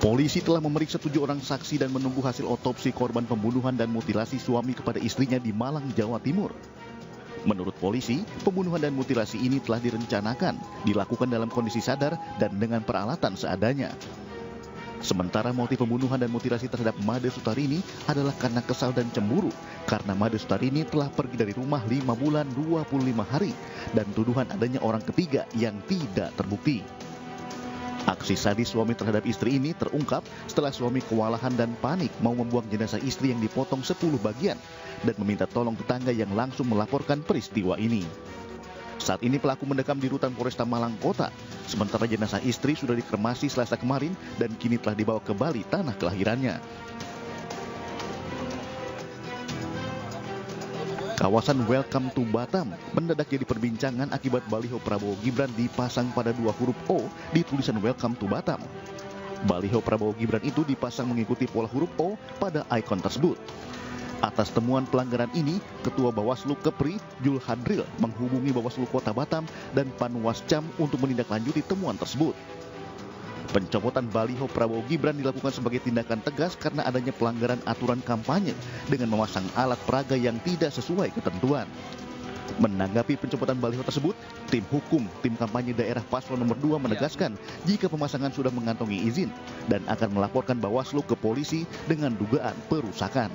Polisi telah memeriksa 7 orang saksi dan menunggu hasil otopsi korban pembunuhan dan mutilasi suami kepada istrinya di Malang, Jawa Timur. Menurut polisi, pembunuhan dan mutilasi ini telah direncanakan, dilakukan dalam kondisi sadar dan dengan peralatan seadanya. Sementara motif pembunuhan dan mutilasi terhadap Made Sutarini adalah karena kesal dan cemburu, karena Made Sutarini telah pergi dari rumah 5 bulan 25 hari dan tuduhan adanya orang ketiga yang tidak terbukti. Aksi sadis suami terhadap istri ini terungkap setelah suami kewalahan dan panik mau membuang jenazah istri yang dipotong 10 bagian dan meminta tolong tetangga yang langsung melaporkan peristiwa ini. Saat ini pelaku mendekam di rutan Polresta Malang Kota, sementara jenazah istri sudah dikremasi Selasa kemarin dan kini telah dibawa ke Bali, tanah kelahirannya. Kawasan Welcome to Batam mendadak jadi perbincangan akibat baliho Prabowo Gibran dipasang pada 2 huruf O di tulisan Welcome to Batam. Baliho Prabowo Gibran itu dipasang mengikuti pola huruf O pada ikon tersebut. Atas temuan pelanggaran ini, Ketua Bawaslu Kepri, Jul Hadril, menghubungi Bawaslu Kota Batam dan Panwascam untuk menindaklanjuti temuan tersebut. Pencopotan baliho Prabowo Gibran dilakukan sebagai tindakan tegas karena adanya pelanggaran aturan kampanye dengan memasang alat peraga yang tidak sesuai ketentuan. Menanggapi pencopotan baliho tersebut, tim hukum tim kampanye daerah Paslon nomor 2 menegaskan jika pemasangan sudah mengantongi izin dan akan melaporkan Bawaslu ke polisi dengan dugaan perusakan.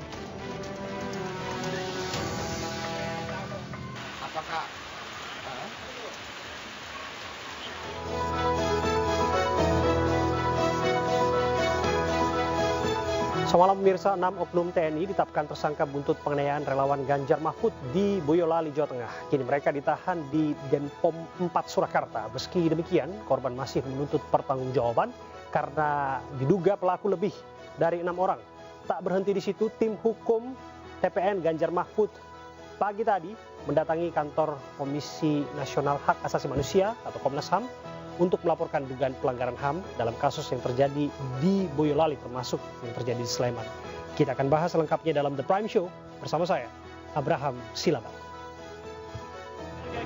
Semalam pemirsa, 6 oknum TNI ditetapkan tersangka buntut penganiayaan relawan Ganjar Mahfud di Boyolali, Jawa Tengah. Kini mereka ditahan di Denpom 4 Surakarta. Meski demikian, korban masih menuntut pertanggungjawaban karena diduga pelaku lebih dari 6 orang. Tak berhenti di situ, tim hukum TPN Ganjar Mahfud pagi tadi mendatangi kantor Komisi Nasional Hak Asasi Manusia atau Komnas HAM untuk melaporkan dugaan pelanggaran HAM dalam kasus yang terjadi di Boyolali termasuk yang terjadi di Sleman. Kita akan bahas selengkapnya dalam The Prime Show bersama saya, Abraham Silaban.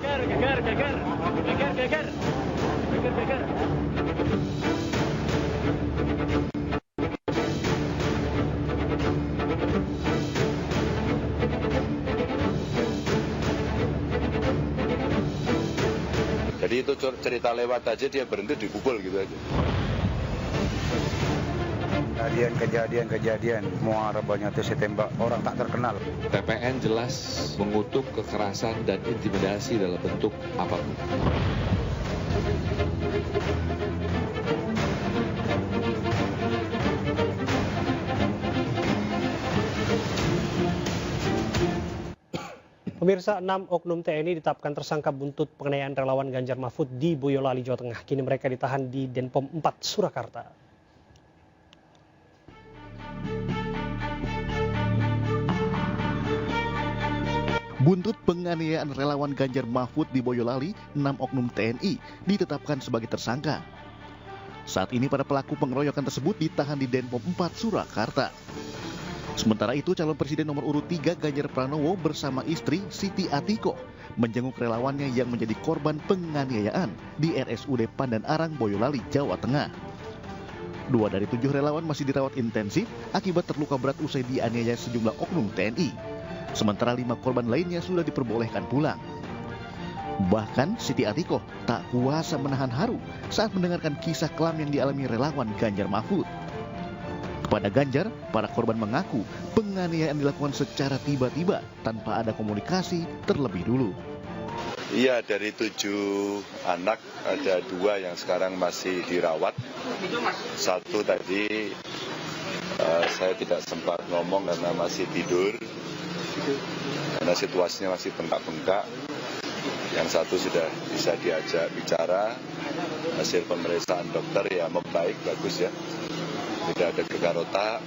Gegar. Jadi itu cerita lewat aja dia berhenti dipukul gitu aja. Kejadian muara banyak itu tembak orang tak terkenal. TPN jelas mengutuk kekerasan dan intimidasi dalam bentuk apapun. Pemirsa, 6 oknum TNI ditetapkan tersangka buntut penganiayaan relawan Ganjar Mahfud di Boyolali, Jawa Tengah. Kini mereka ditahan di Denpom 4 Surakarta. Buntut penganiayaan relawan Ganjar Mahfud di Boyolali, 6 oknum TNI ditetapkan sebagai tersangka. Saat ini para pelaku pengeroyokan tersebut ditahan di Denpom 4 Surakarta. Sementara itu, calon presiden nomor urut 3 Ganjar Pranowo bersama istri Siti Atiko menjenguk relawannya yang menjadi korban penganiayaan di RSUD Pandan Arang, Boyolali, Jawa Tengah. 2 dari 7 relawan masih dirawat intensif akibat terluka berat usai dianiaya sejumlah oknum TNI. Sementara 5 korban lainnya sudah diperbolehkan pulang. Bahkan Siti Atiko tak kuasa menahan haru saat mendengarkan kisah kelam yang dialami relawan Ganjar Mahfud. Kepada Ganjar, para korban mengaku penganiayaan dilakukan secara tiba-tiba tanpa ada komunikasi terlebih dulu. Iya, dari 7 anak ada 2 yang sekarang masih dirawat. 1 tadi saya tidak sempat ngomong karena masih tidur, karena situasinya masih bengkak-bengkak. Yang 1 sudah bisa diajak bicara, hasil pemeriksaan dokter ya membaik, bagus ya. Tidak ada gegar otak,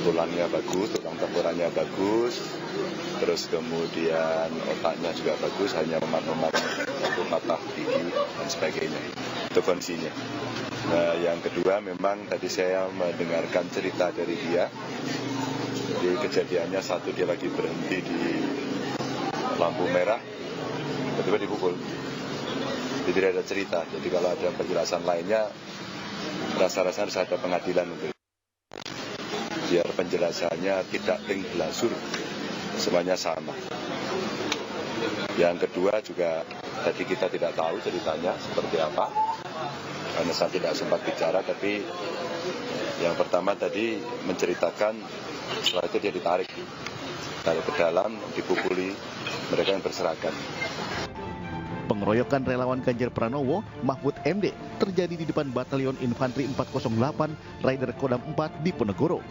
tulangnya bagus, tulang tengkoraknya bagus, terus kemudian otaknya juga bagus, hanya memar-memar untuk patah gigi dan sebagainya. Itu kondisinya. Nah, yang kedua memang tadi saya mendengarkan cerita dari dia. Di kejadiannya 1 dia lagi berhenti di lampu merah, tiba-tiba dipukul. Jadi tidak ada cerita. Jadi kalau ada penjelasan lainnya rasa-rasanya harus ada pengadilan untuk biar penjelasannya tidak tinglasur, semuanya sama. Yang kedua juga tadi kita tidak tahu ceritanya seperti apa, karena saya tidak sempat bicara, tapi yang pertama tadi menceritakan setelah itu dia ditarik ke dalam, dipukuli mereka yang berseragam. Pengeroyokan relawan Ganjar Pranowo, Mahfud MD, terjadi di depan Batalion Infanteri 408 Raider Kodam 4 di Ponegoro.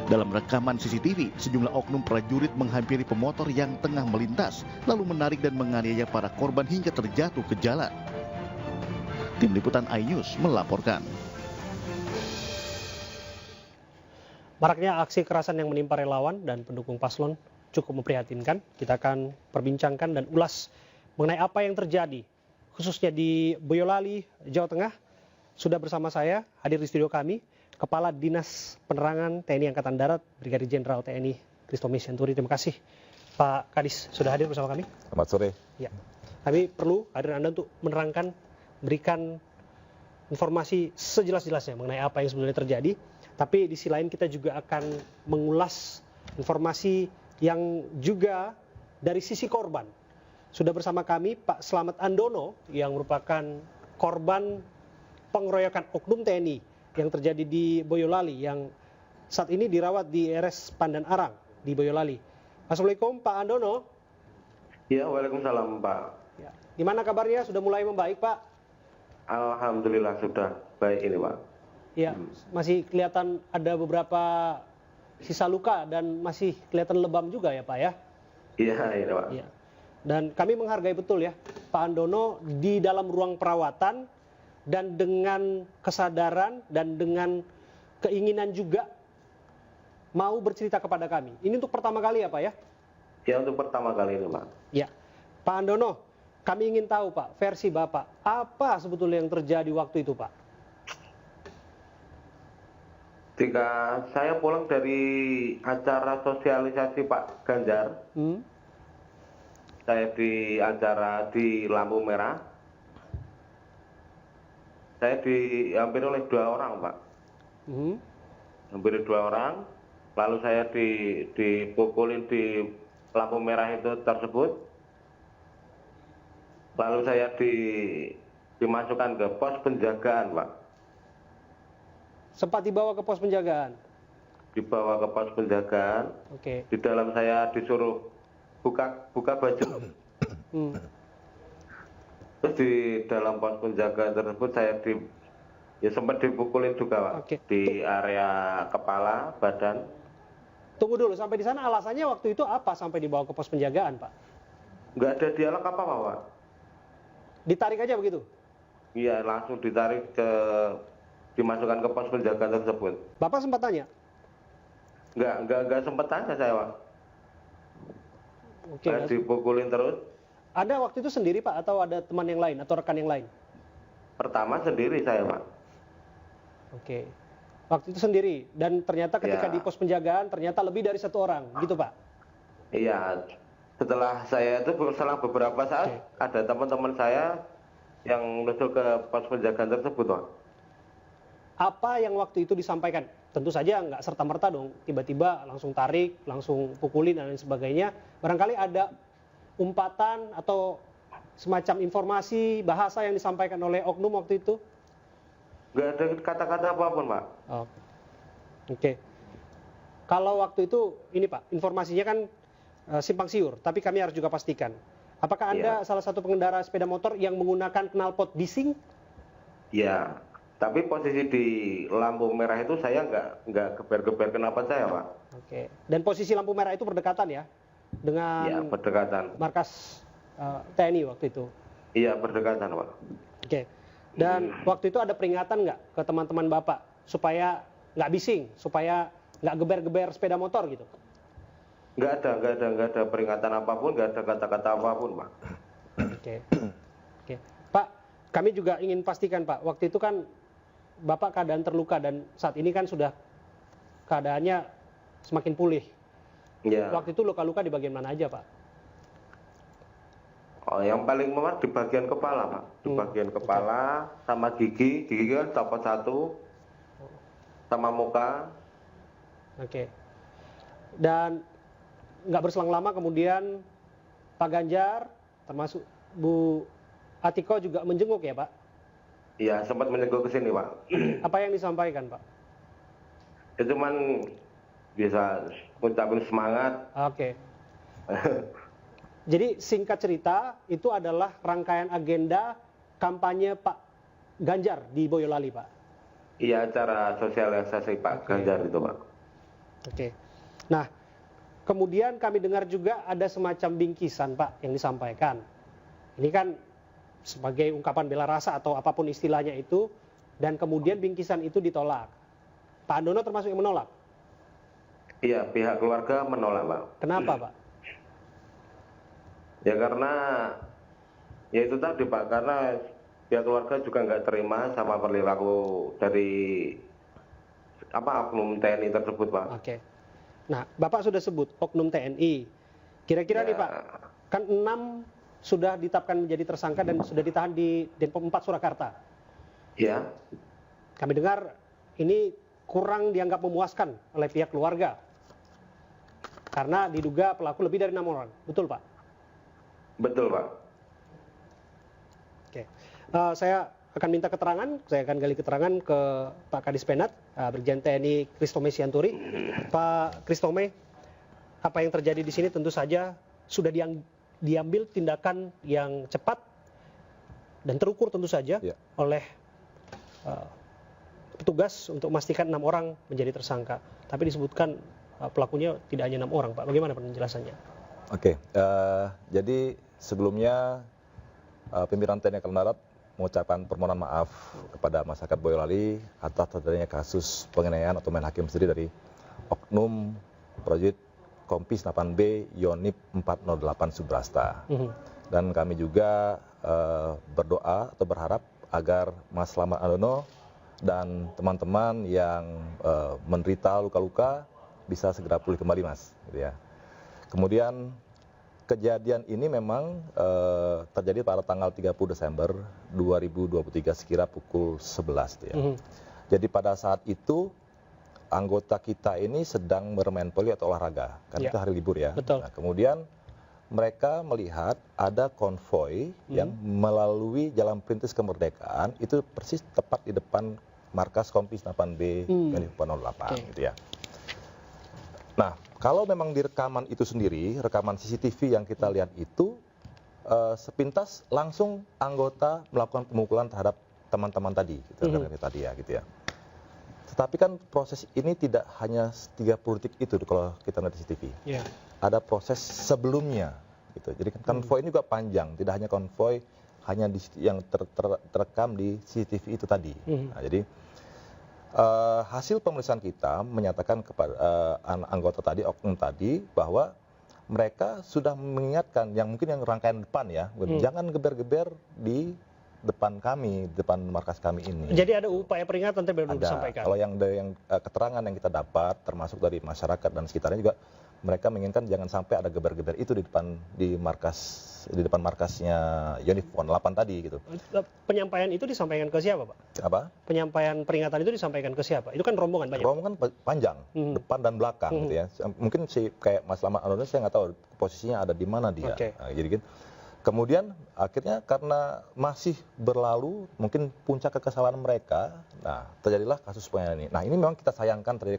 Dalam rekaman CCTV, sejumlah oknum prajurit menghampiri pemotor yang tengah melintas, lalu menarik dan menganiaya para korban hingga terjatuh ke jalan. Tim Liputan iNews melaporkan. Maraknya aksi kekerasan yang menimpa relawan dan pendukung paslon cukup memprihatinkan. Kita akan perbincangkan dan ulas mengenai apa yang terjadi, khususnya di Boyolali, Jawa Tengah. Sudah bersama saya, hadir di studio kami, Kepala Dinas Penerangan TNI Angkatan Darat, Brigadir Jenderal TNI Christomys Sianturi. Terima kasih Pak Kadis sudah hadir bersama kami. Selamat sore. Ya, kami perlu hadir Anda untuk menerangkan, berikan informasi sejelas-jelasnya mengenai apa yang sebenarnya terjadi. Tapi di sisi lain kita juga akan mengulas informasi yang juga dari sisi korban. Sudah bersama kami Pak Slamet Andono yang merupakan korban pengeroyokan oknum TNI yang terjadi di Boyolali yang saat ini dirawat di RS Pandan Arang di Boyolali. Assalamualaikum Pak Andono. Ya, waalaikumsalam Pak. Ya. Gimana kabarnya? Sudah mulai membaik Pak? Alhamdulillah sudah baik ini Pak. Ya, masih kelihatan ada beberapa sisa luka dan masih kelihatan lebam juga ya Pak ya? Iya, ini Pak. Ya. Dan kami menghargai betul ya Pak Andono di dalam ruang perawatan dan dengan kesadaran dan dengan keinginan juga mau bercerita kepada kami. Ini untuk pertama kali ya Pak ya? Ya, untuk pertama kali ini Pak. Ya, Pak Andono, kami ingin tahu Pak, versi Bapak, apa sebetulnya yang terjadi waktu itu Pak? Ketika saya pulang dari acara sosialisasi Pak Ganjar, saya di acara di lampu merah, saya dihampiri oleh 2 orang Pak. Hampir 2 orang, lalu saya dipukulin di lampu merah itu tersebut, lalu saya dimasukkan ke pos penjagaan Pak. Sempat dibawa ke pos penjagaan? Dibawa ke pos penjagaan. Oke. Di dalam saya disuruh buka baju. Terus di dalam pos penjagaan tersebut saya sempat dipukulin juga Pak. Oke. Di area kepala, badan. Tunggu dulu, sampai di sana alasannya waktu itu apa sampai dibawa ke pos penjagaan Pak? Nggak ada dialog apa-apa Pak. Ditarik aja begitu? Iya, langsung dimasukkan ke pos penjagaan tersebut. Bapak sempat tanya? Nggak sempat tanya saya Pak. Oke. Saya dipukulin terus. Ada waktu itu sendiri Pak atau ada teman yang lain atau rekan yang lain? Pertama sendiri saya Pak. Oke. Waktu itu sendiri dan ternyata ketika Ya. di pos penjagaan ternyata lebih dari 1 orang, gitu Pak? Iya. Setelah saya itu selang beberapa saat ada teman-teman saya yang menuju ke pos penjagaan tersebut Pak. Apa yang waktu itu disampaikan? Tentu saja nggak serta-merta dong, tiba-tiba langsung tarik, langsung pukulin dan lain sebagainya. Barangkali ada umpatan atau semacam informasi, bahasa yang disampaikan oleh oknum waktu itu? Nggak ada kata-kata apapun Pak. Oh. Oke. Kalau waktu itu, ini Pak, informasinya kan simpang siur, tapi kami harus juga pastikan. Apakah Anda salah satu pengendara sepeda motor yang menggunakan knalpot bising? Ya, tapi posisi di lampu merah itu saya nggak geber-geber knalpot saya Pak. Oke. Dan posisi lampu merah itu berdekatan ya? Dengan Iya, berdekatan. markas TNI waktu itu? Iya, berdekatan Pak. Oke. Dan waktu itu ada peringatan nggak ke teman-teman Bapak supaya nggak bising, supaya nggak geber-geber sepeda motor gitu? Nggak ada peringatan apapun, nggak ada kata-kata apapun Pak. Oke. Pak, kami juga ingin pastikan Pak, waktu itu kan Bapak keadaan terluka dan saat ini kan sudah keadaannya semakin pulih. Ya. Waktu itu luka-luka di bagian mana aja Pak? Oh, yang paling memar di bagian kepala, Pak. Di bagian kepala sama gigi kan copot satu, sama muka. Oke. Dan nggak berselang lama kemudian Pak Ganjar, termasuk Bu Atiko juga menjenguk ya Pak? Iya, sempat menjenguk ke sini, Pak. Apa yang disampaikan Pak? Ya cuman bisa ngucapin semangat. Oke. Jadi singkat cerita itu adalah rangkaian agenda kampanye Pak Ganjar di Boyolali, Pak. Iya, acara sosialisasi Pak Ganjar itu, Pak. Oke. Nah, kemudian kami dengar juga ada semacam bingkisan, Pak, yang disampaikan. Ini kan sebagai ungkapan bela rasa atau apapun istilahnya itu, dan kemudian bingkisan itu ditolak. Pak Andono termasuk yang menolak? Iya, pihak keluarga menolak, Pak. Kenapa, Pak? Ya karena, ya itu tadi Pak, karena pihak keluarga juga nggak terima sama perilaku dari oknum TNI tersebut, Pak. Oke. Nah, Bapak sudah sebut oknum TNI. Kira-kira nih Pak, kan 6 sudah ditetapkan menjadi tersangka dan sudah ditahan di Denpom 4 Surakarta. Iya. Kami dengar ini kurang dianggap memuaskan oleh pihak keluarga. Karena diduga pelaku lebih dari 6 orang. Betul, Pak? Betul, Pak. Oke. Saya akan minta keterangan, saya akan gali keterangan ke Pak Kadis Penat, Brigjen TNI Kristome Sianturi. Pak Kristome, apa yang terjadi di sini tentu saja sudah diambil tindakan yang cepat dan terukur tentu saja oleh petugas untuk memastikan 6 orang menjadi tersangka. Tapi disebutkan pelakunya tidak hanya 6 orang, Pak. Bagaimana penjelasannya? Oke, jadi sebelumnya pimpinan TNI Angkatan Darat mengucapkan permohonan maaf kepada masyarakat Boyolali atas terjadinya kasus penganiayaan atau main hakim sendiri dari oknum prajurit Kompis 8B Yonif 408 Subrasta. Dan kami juga berdoa atau berharap agar Mas Slamet Andono dan teman-teman yang menderita luka-luka bisa segera pulih kembali, Mas. Gitu ya. Kemudian kejadian ini memang terjadi pada tanggal 30 Desember 2023 sekira pukul 11. Ya. Jadi pada saat itu anggota kita ini sedang bermain poli atau olahraga, kan itu hari libur ya. Betul. Nah, kemudian mereka melihat ada konvoi yang melalui Jalan Perintis Kemerdekaan, itu persis tepat di depan markas Kompis 8B Yonif 408 gitu ya. Nah, kalau memang di rekaman itu sendiri, rekaman CCTV yang kita lihat itu, sepintas langsung anggota melakukan pemukulan terhadap teman-teman tadi, gitu ya. Tetapi kan proses ini tidak hanya 30 detik itu kalau kita lihat di CCTV. Ada proses sebelumnya, gitu. Jadi kan konvoi ini juga panjang, tidak hanya konvoi hanya yang terekam di CCTV itu tadi. Nah, jadi hasil pemeriksaan kita menyatakan kepada anggota tadi, oknum tadi, bahwa mereka sudah mengingatkan yang mungkin yang rangkaian depan ya, jangan geber-geber di depan kami, depan markas kami ini. Jadi ada upaya peringatan tadi baru disampaikan. Kalau yang keterangan yang kita dapat, termasuk dari masyarakat dan sekitarnya juga, mereka menginginkan jangan sampai ada geber-geber itu di depan markasnya Yonif 8 tadi gitu. Penyampaian itu disampaikan ke siapa, Pak? Apa? Penyampaian peringatan itu disampaikan ke siapa? Itu kan rombongan banyak. Rombongan panjang, depan dan belakang gitu ya. Mungkin kayak Mas Slamet Andono saya nggak tahu posisinya ada di mana dia. Nah, jadi gitu. Kemudian akhirnya karena masih berlalu mungkin puncak kekesalan mereka, nah terjadilah kasus penganiayaan ini. Nah ini memang kita sayangkan terjadi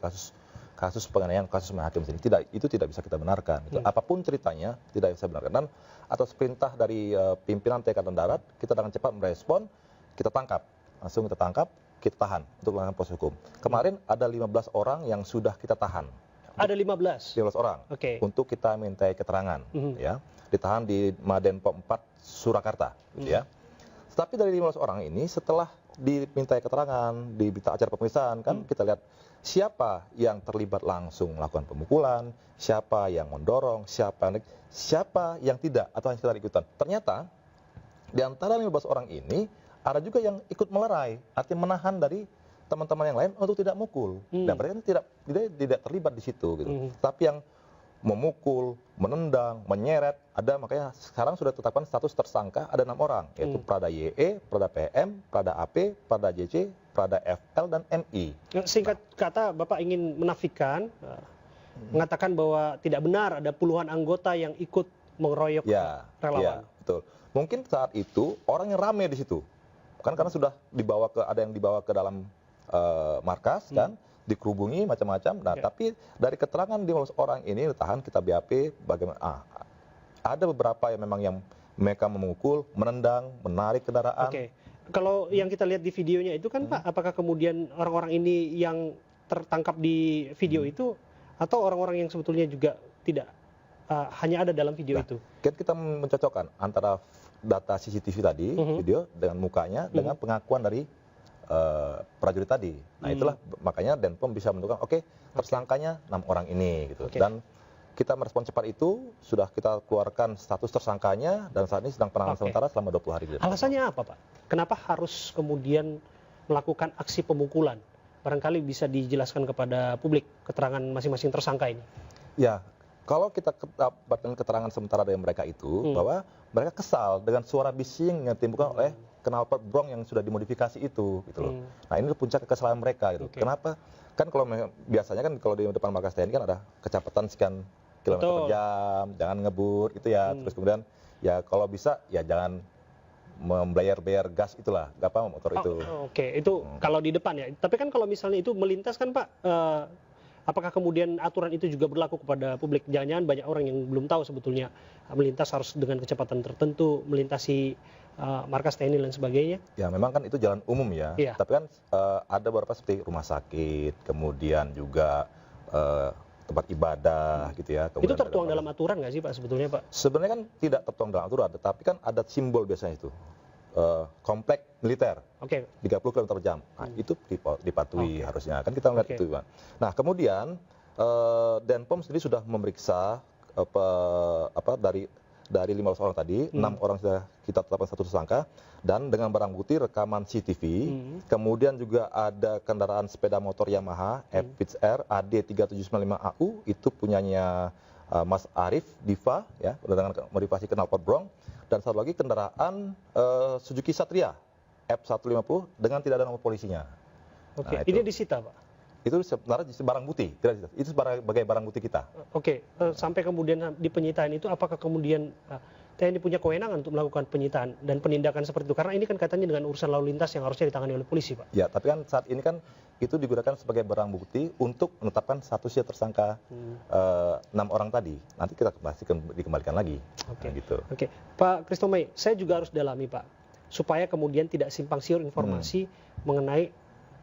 kasus penganiayaan, kasus main hakim sini. Itu tidak bisa kita benarkan. Gitu. Apapun ceritanya tidak bisa benarkan. Dan atas perintah dari pimpinan TNI Angkatan Darat, kita dengan cepat merespon, kita tangkap, langsung kita tangkap, kita tahan untuk melakukan proses hukum. Kemarin ada 15 orang yang sudah kita tahan. Ada 15 orang untuk kita mintai keterangan, ya. Ditahan di Madenpom 4 Surakarta, gitu ya. Tetapi dari 15 orang ini setelah dimintai keterangan, di berita acara pemeriksaan kan kita lihat siapa yang terlibat langsung melakukan pemukulan, siapa yang mendorong, siapa yang tidak atau yang sekedar ikutan. Ternyata di antara 15 orang ini ada juga yang ikut melerai, artinya menahan dari teman-teman yang lain untuk tidak mukul. Dan mereka tidak terlibat di situ gitu. Tapi yang memukul, menendang, menyeret, ada, makanya sekarang sudah ditetapkan status tersangka ada 6 orang, yaitu Prada YE, Prada PM, Prada AP, Prada JC, Prada FL, dan MI. Singkat kata, Bapak ingin menafikan, mengatakan bahwa tidak benar ada puluhan anggota yang ikut mengeroyok relawan. Ya, betul. Mungkin saat itu orang yang rame di situ, kan karena sudah ada yang dibawa ke dalam markas, kan, dikerubungi macam-macam. Nah, tapi dari keterangan 15 orang ini ditahan, kita BAP, bagaimana? Ada beberapa yang memang yang mereka memukul, menendang, menarik kendaraan. Oke. Kalau yang kita lihat di videonya itu kan Pak, apakah kemudian orang-orang ini yang tertangkap di video itu, atau orang-orang yang sebetulnya juga tidak hanya ada dalam video itu? Kan kita mencocokkan antara data CCTV tadi, video dengan mukanya, dengan pengakuan dari prajurit tadi. Nah, itulah makanya Denpom bisa menentukan, tersangkanya 6 orang ini, gitu. Dan kita merespon cepat itu, sudah kita keluarkan status tersangkanya, dan saat ini sedang penanganan sementara selama 20 hari. Alasannya apa, Pak? Kenapa harus kemudian melakukan aksi pemukulan? Barangkali bisa dijelaskan kepada publik keterangan masing-masing tersangka ini. Ya, kalau kita dapatkan keterangan sementara dari mereka itu, bahwa mereka kesal dengan suara bising yang ditimbulkan oleh knalpot brong yang sudah dimodifikasi itu, gitu loh. Nah, ini puncak kekesalan mereka, gitu. Kenapa? Kan kalau biasanya kan kalau di depan markas TNI kan ada kecepatan sekian kilometer per jam, jangan ngebut, gitu ya. Terus kemudian ya kalau bisa ya jangan membayar gas itulah, motor itu. Itu kalau di depan ya. Tapi kan kalau misalnya itu melintas kan Pak, apakah kemudian aturan itu juga berlaku kepada publik? Jangan-jangan banyak orang yang belum tahu sebetulnya melintas harus dengan kecepatan tertentu, melintasi markas TNI dan sebagainya. Ya, memang kan itu jalan umum ya. Tapi kan ada beberapa seperti rumah sakit, kemudian juga tempat ibadah, gitu ya. Itu tertuang dalam aturan nggak sih Pak sebetulnya Pak? Sebenarnya kan tidak tertuang dalam aturan, tetapi kan ada simbol biasanya itu. Komplek militer, 30 km per jam. Nah, itu dipatuhi harusnya. Kan kita melihat itu, Pak. Nah, kemudian Denpom sendiri sudah memeriksa dari 15 orang tadi, 6 orang sudah kita tetapkan status tersangka, dan dengan barang bukti rekaman CCTV, kemudian juga ada kendaraan sepeda motor Yamaha Fitz R AD3795AU, itu punyanya Mas Arif Diva, ya, dengan modifikasi knalpot brong, dan satu lagi kendaraan Suzuki Satria F150 dengan tidak ada nomor polisinya. Nah, ini disita Pak? Itu sebenarnya barang bukti, itu sebagai barang bukti kita. Sampai kemudian di penyitaan itu, apakah kemudian TNI punya kewenangan untuk melakukan penyitaan dan penindakan seperti itu? Karena ini kan katanya dengan urusan lalu lintas yang harusnya ditangani oleh polisi, Pak. Ya, tapi kan saat ini kan itu digunakan sebagai barang bukti untuk menetapkan statusnya tersangka 6 orang tadi. Nanti kita dikembalikan lagi. Gitu. Pak Kristomai, saya juga harus dalami, Pak, supaya kemudian tidak simpang siur informasi mengenai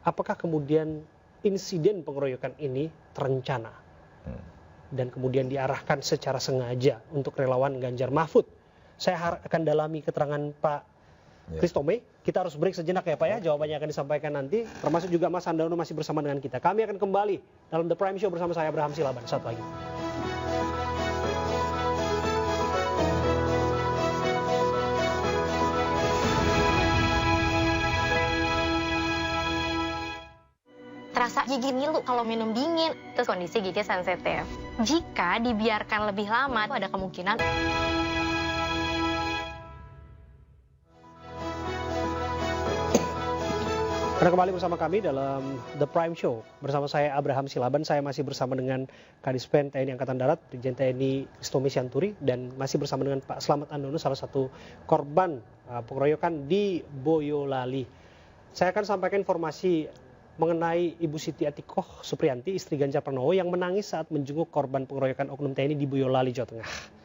apakah kemudian insiden pengeroyokan ini terencana dan kemudian diarahkan secara sengaja untuk relawan Ganjar Mahfud. Saya akan dalami keterangan Pak Kristomai. Kita harus break sejenak ya Pak ya. Jawabannya akan disampaikan nanti. Termasuk juga Mas Sandono masih bersama dengan kita. Kami akan kembali dalam The Prime Show bersama saya Abraham Silaban. Saat lagi. Rasa gigi ngilu kalau minum dingin, terus kondisi gigi sensitif. Jika dibiarkan lebih lama, ada kemungkinan. Anda kembali bersama kami dalam The Prime Show. Bersama saya Abraham Silaban, saya masih bersama dengan Kadispen TNI Angkatan Darat, Brigjen TNI Kristomai Sianturi, dan masih bersama dengan Pak Slamet Andono, salah satu korban pengeroyokan di Boyolali. Saya akan sampaikan informasi mengenai Ibu Siti Atikoh Supriyanti, istri Ganjar Pranowo, yang menangis saat menjenguk korban pengeroyokan oknum TNI di Boyolali, Jawa Tengah.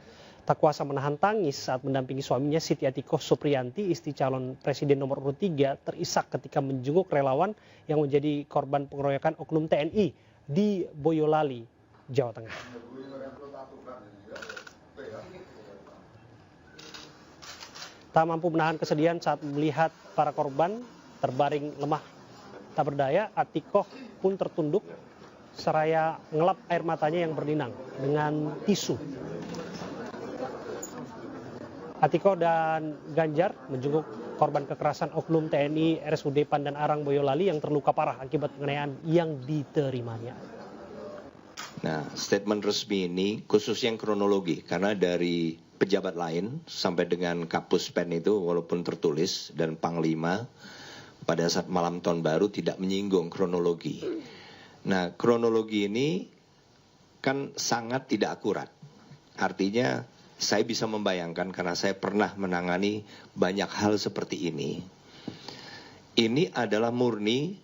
Tak kuasa menahan tangis saat mendampingi suaminya, Siti Atikoh Supriyanti, istri calon presiden nomor urut 3, terisak ketika menjenguk relawan yang menjadi korban pengeroyokan oknum TNI di Boyolali, Jawa Tengah. Tak mampu menahan kesedihan saat melihat para korban terbaring lemah tak berdaya, Atikoh pun tertunduk seraya ngelap air matanya yang berlinang dengan tisu. Atikoh dan Ganjar menjenguk korban kekerasan oknum TNI RSUD Pandan Arang Boyolali yang terluka parah akibat penganiayaan yang diterimanya. Nah, statement resmi ini khusus yang kronologi, karena dari pejabat lain sampai dengan Kapus Pen itu walaupun tertulis dan Panglima pada saat malam tahun baru tidak menyinggung kronologi. Nah, kronologi ini kan sangat tidak akurat. Artinya saya bisa membayangkan karena saya pernah menangani banyak hal seperti ini. Ini adalah murni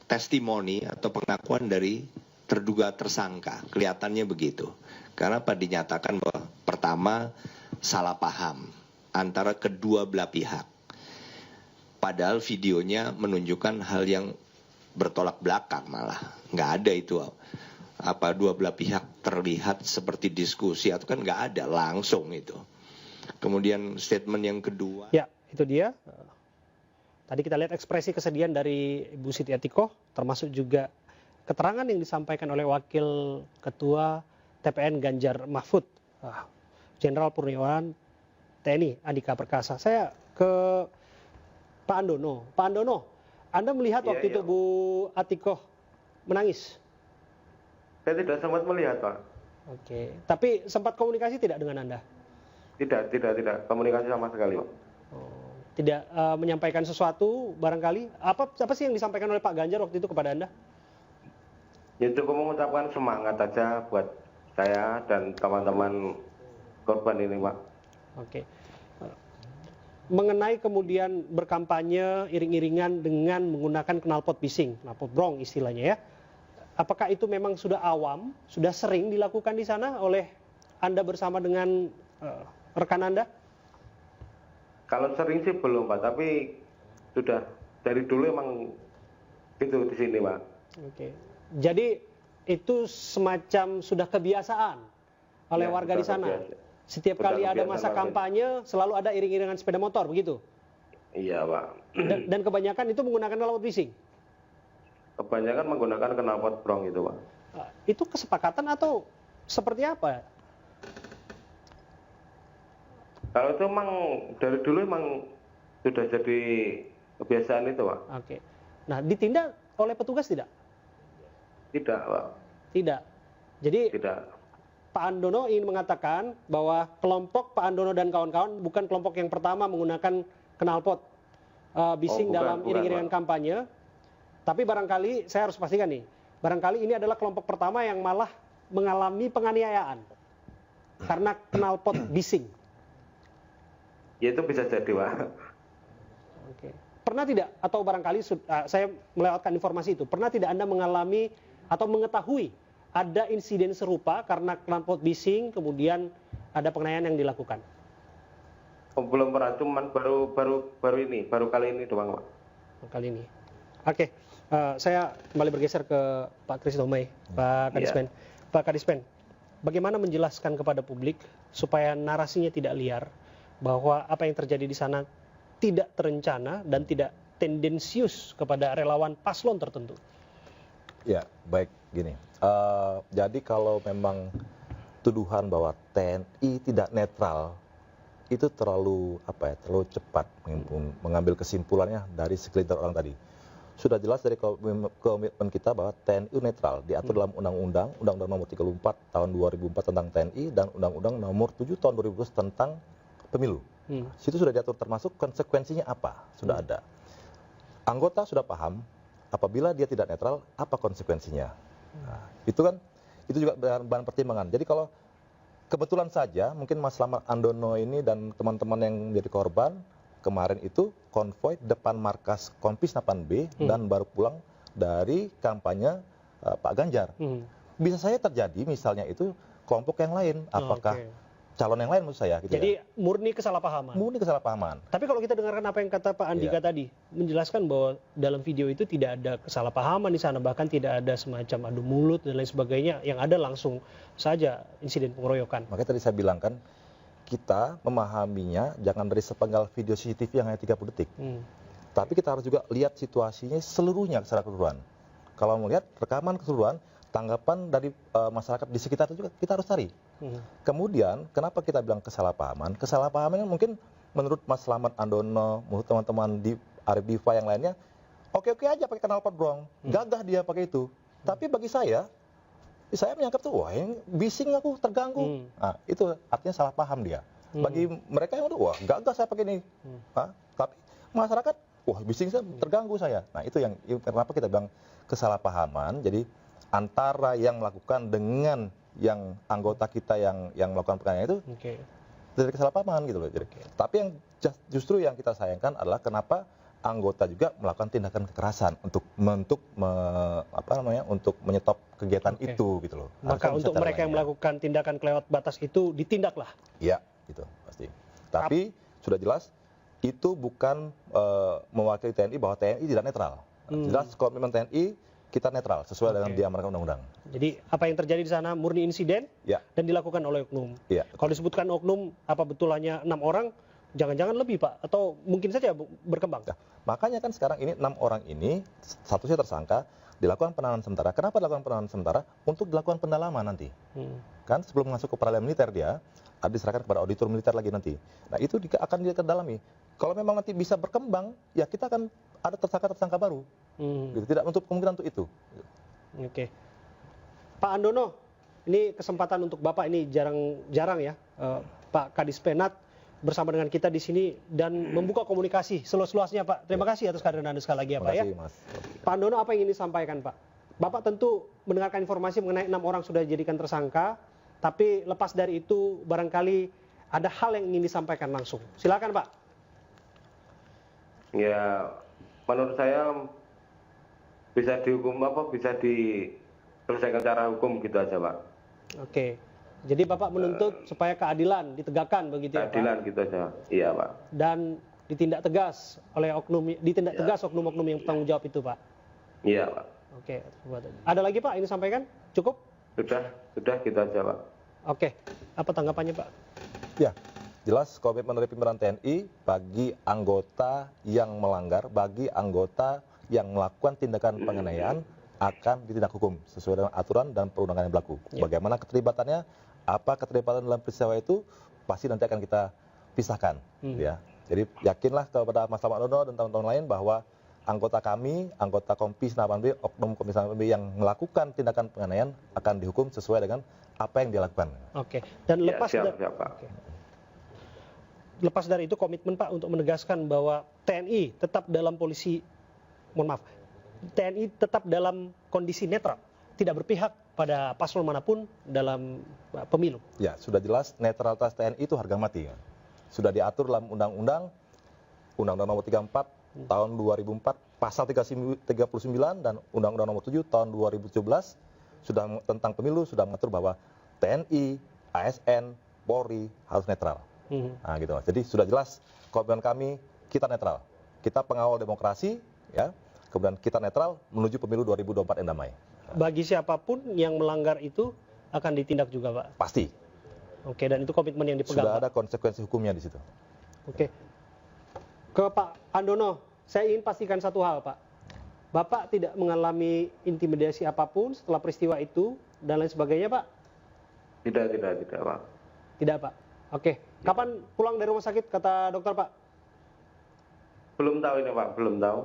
testimoni atau pengakuan dari terduga tersangka, kelihatannya begitu. Karena apa dinyatakan bahwa pertama salah paham antara kedua belah pihak. Padahal videonya menunjukkan hal yang bertolak belakang malah. Nggak ada itu. Apa dua belah pihak terlihat seperti diskusi atau kan nggak ada langsung itu. Kemudian statement yang kedua. Ya, itu dia. Tadi kita lihat ekspresi kesedihan dari Ibu Siti Atikoh, termasuk juga keterangan yang disampaikan oleh Wakil Ketua TPN Ganjar Mahfud, Jenderal Purnawirawan TNI Andika Perkasa. Saya ke Pak Andono. Pak Andono, Anda melihat waktu itu Bu Atikoh menangis? Saya tidak sempat melihat, Pak. Oke, tapi sempat komunikasi tidak dengan Anda? Tidak. Komunikasi sama sekali, Pak. Tidak menyampaikan sesuatu barangkali? Apa sih yang disampaikan oleh Pak Ganjar waktu itu kepada Anda? Ya cukup mengucapkan semangat aja buat saya dan teman-teman korban ini, Pak. Oke. Mengenai kemudian berkampanye iring-iringan dengan menggunakan knalpot bising, knalpot brong istilahnya ya. Apakah itu memang sudah awam, sudah sering dilakukan di sana oleh Anda bersama dengan rekan Anda? Kalau sering sih belum, Pak, tapi sudah dari dulu emang gitu di sini, Pak. Oke. Jadi itu semacam sudah kebiasaan oleh warga di sana. Setiap kali ada masa kampanye selalu ada iring-iringan sepeda motor, begitu? Iya, Pak. Dan kebanyakan itu menggunakan knalpot bising? Kebanyakan menggunakan knalpot brong itu, Pak. Itu kesepakatan atau seperti apa? Kalau itu emang dari dulu emang sudah jadi kebiasaan itu, Pak. Oke. Nah, ditindak oleh petugas tidak? Tidak, Pak. Tidak. Jadi tidak. Pak Andono ingin mengatakan bahwa kelompok Pak Andono dan kawan-kawan bukan kelompok yang pertama menggunakan knalpot bising dalam iring-iringan kampanye. Tapi barangkali saya harus pastikan nih, barangkali ini adalah kelompok pertama yang malah mengalami penganiayaan karena knalpot bising. Ya itu bisa jadi, Pak. Oke. Pernah tidak atau barangkali saya melewatkan informasi itu, pernah tidak Anda mengalami atau mengetahui ada insiden serupa karena knalpot bising kemudian ada penganiayaan yang dilakukan? Oh, belum pernah, cuman baru kali ini doang, Pak. Kali ini. Oke. Saya kembali bergeser ke Pak Kris Domai, Pak Kadispen. Pak Kadispen, bagaimana menjelaskan kepada publik supaya narasinya tidak liar bahwa apa yang terjadi di sana tidak terencana dan tidak tendensius kepada relawan paslon tertentu? Ya, baik gini. Jadi kalau memang tuduhan bahwa TNI tidak netral itu terlalu cepat mengambil kesimpulannya dari segelintir orang tadi. Sudah jelas dari komitmen kita bahwa TNI netral diatur dalam Undang-Undang Nomor 34 tahun 2004 tentang TNI dan Undang-Undang Nomor 7 tahun 2011 tentang pemilu. Situ sudah diatur termasuk konsekuensinya apa, sudah ada. Anggota sudah paham apabila dia tidak netral apa konsekuensinya. Nah, itu juga bahan pertimbangan. Jadi kalau kebetulan saja mungkin Mas Slamet Andono ini dan teman-teman yang menjadi korban kemarin itu konvoy depan markas Kompis 8B dan baru pulang dari kampanye Pak Ganjar. Bisa saja terjadi misalnya itu kelompok yang lain, apakah calon yang lain maksud saya. Gitu. Jadi murni kesalahpahaman. Murni kesalahpahaman. Tapi kalau kita dengarkan apa yang kata Pak Andika tadi, menjelaskan bahwa dalam video itu tidak ada kesalahpahaman di sana, bahkan tidak ada semacam adu mulut dan lain sebagainya, yang ada langsung saja insiden pengeroyokan. Makanya tadi saya bilang kan, kita memahaminya jangan dari sepenggal video CCTV yang hanya 30 detik. Tapi kita harus juga lihat situasinya seluruhnya secara keseluruhan. Kalau melihat rekaman keseluruhan, tanggapan dari masyarakat di sekitar itu juga kita harus cari. Kemudian, kenapa kita bilang kesalahpahaman? Kesalahpahaman mungkin menurut Mas Slamet Andono, menurut teman-teman di Arif Diva yang lainnya, oke-oke aja pakai knalpot brong, gagah dia pakai itu. Tapi bagi saya, Saya menyangka tuh, wah yang bising aku, terganggu. Nah, itu artinya salah paham dia. Bagi mereka yang udah, wah gagah saya pakai ini. Tapi masyarakat, wah bising saya, terganggu saya. Nah itu yang kenapa kita bilang kesalahpahaman. Jadi antara yang melakukan dengan yang anggota kita yang melakukan penganiayaan itu dari kesalahpahaman gitu loh. Jadi, tapi yang justru yang kita sayangkan adalah kenapa anggota juga melakukan tindakan kekerasan untuk menyetop kegiatan itu gitu loh. Maka untuk mereka yang melakukan tindakan kelewat batas itu ditindaklah. Iya, gitu pasti. Tapi sudah jelas itu bukan mewakili TNI bahwa TNI tidak netral. Jelas komitmen TNI kita netral sesuai dengan diamankan undang-undang. Jadi apa yang terjadi di sana murni insiden dan dilakukan oleh oknum. Kalau disebutkan oknum, apa betul hanya 6 orang? Jangan-jangan lebih Pak, atau mungkin saja berkembang. Nah, makanya kan sekarang ini 6 orang ini statusnya tersangka, dilakukan penahanan sementara. Kenapa dilakukan penahanan sementara? Untuk dilakukan pendalaman nanti. Kan sebelum masuk ke peradilan militer dia diserahkan kepada auditor militer lagi nanti. Nah itu akan didalami. Kalau memang nanti bisa berkembang, ya kita akan ada tersangka-tersangka baru. Gitu. Tidak menutup kemungkinan untuk itu. Oke. Pak Andono, ini kesempatan untuk Bapak ini jarang ya, Pak Kadis Penat bersama dengan kita di sini dan membuka komunikasi seluas-luasnya Pak. Terima kasih atas kehadiran Anda sekali lagi ya Pak ya. Mas. Pak Andono, apa yang ingin disampaikan Pak? Bapak tentu mendengarkan informasi mengenai 6 orang sudah dijadikan tersangka, tapi lepas dari itu barangkali ada hal yang ingin disampaikan langsung. Silakan Pak. Ya, menurut saya bisa dihukum bisa diselesaikan secara hukum gitu aja Pak. Oke. Jadi Bapak menuntut supaya keadilan ditegakkan begitu ya Pak? Keadilan gitu aja, iya Pak. Dan ditindak tegas oleh tegas oknum-oknum yang bertanggung jawab itu Pak? Iya Pak. Oke. Ada lagi Pak ini sampaikan? Cukup? Sudah gitu aja Pak. Oke. Apa tanggapannya Pak? Ya, jelas komitmen dari pimpinan TNI bagi anggota yang melanggar, bagi anggota yang melakukan tindakan penganiayaan akan ditindak hukum sesuai dengan aturan dan perundangan yang berlaku. Bagaimana keterlibatannya? Apa keterlibatan dalam peristiwa itu pasti nanti akan kita pisahkan. Ya. Jadi yakinlah kepada Mas Andono dan teman-teman lain bahwa anggota kami, anggota Kompi 8B, oknum Kompi 8B yang melakukan tindakan penganiayaan akan dihukum sesuai dengan apa yang dia lakukan. Oke. Dan lepas lepas dari itu komitmen Pak untuk menegaskan bahwa TNI tetap dalam TNI tetap dalam kondisi netral, tidak berpihak pada paslon manapun dalam pemilu. Ya, sudah jelas netralitas TNI itu harga mati. Ya. Sudah diatur dalam Undang-Undang Nomor 34 tahun 2004, Pasal 39 dan Undang-Undang Nomor 7 tahun 2017 sudah tentang pemilu sudah mengatur bahwa TNI, ASN, Polri harus netral. Nah, gitu. Jadi sudah jelas komitmen kami kita netral. Kita pengawal demokrasi, ya. Kemudian kita netral menuju pemilu 2024 yang damai. Bagi siapapun yang melanggar itu akan ditindak juga, Pak? Pasti. Oke, dan itu komitmen yang dipegang, sudah Pak? Ada konsekuensi hukumnya di situ. Oke. Ke Pak Andono, saya ingin pastikan satu hal, Pak. Bapak tidak mengalami intimidasi apapun setelah peristiwa itu dan lain sebagainya, Pak? Tidak, Pak. Tidak, Pak. Oke. Kapan pulang dari rumah sakit, kata dokter, Pak? Belum tahu ini, Pak. Belum tahu.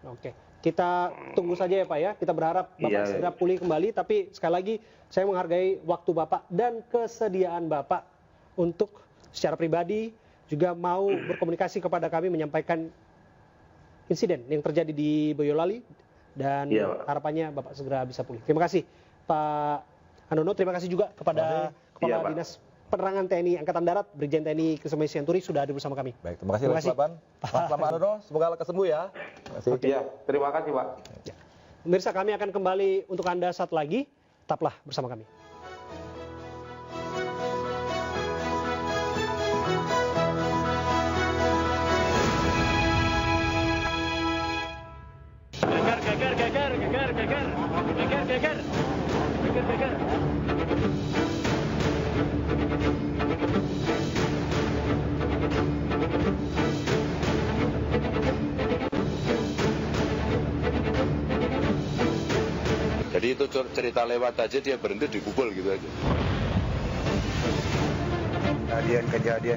Oke, kita tunggu saja ya Pak ya. Kita berharap Bapak segera pulih kembali. Tapi sekali lagi saya menghargai waktu Bapak dan kesediaan Bapak untuk secara pribadi juga mau berkomunikasi kepada kami menyampaikan insiden yang terjadi di Boyolali dan harapannya Bapak segera bisa pulih. Terima kasih Pak Andono. Terima kasih juga kepada Kepala Dinas Penerangan TNI Angkatan Darat, Brigjen TNI Krisomai Sianturi sudah hadir bersama kami. Baik, terima kasih. Mas Andono, semoga lekas sembuh ya. Terima kasih Pak. Ya. Pemirsa, kami akan kembali untuk Anda saat lagi. Tetaplah bersama kami. Jadi itu cerita lewat aja dia berhenti dikubul gitu aja.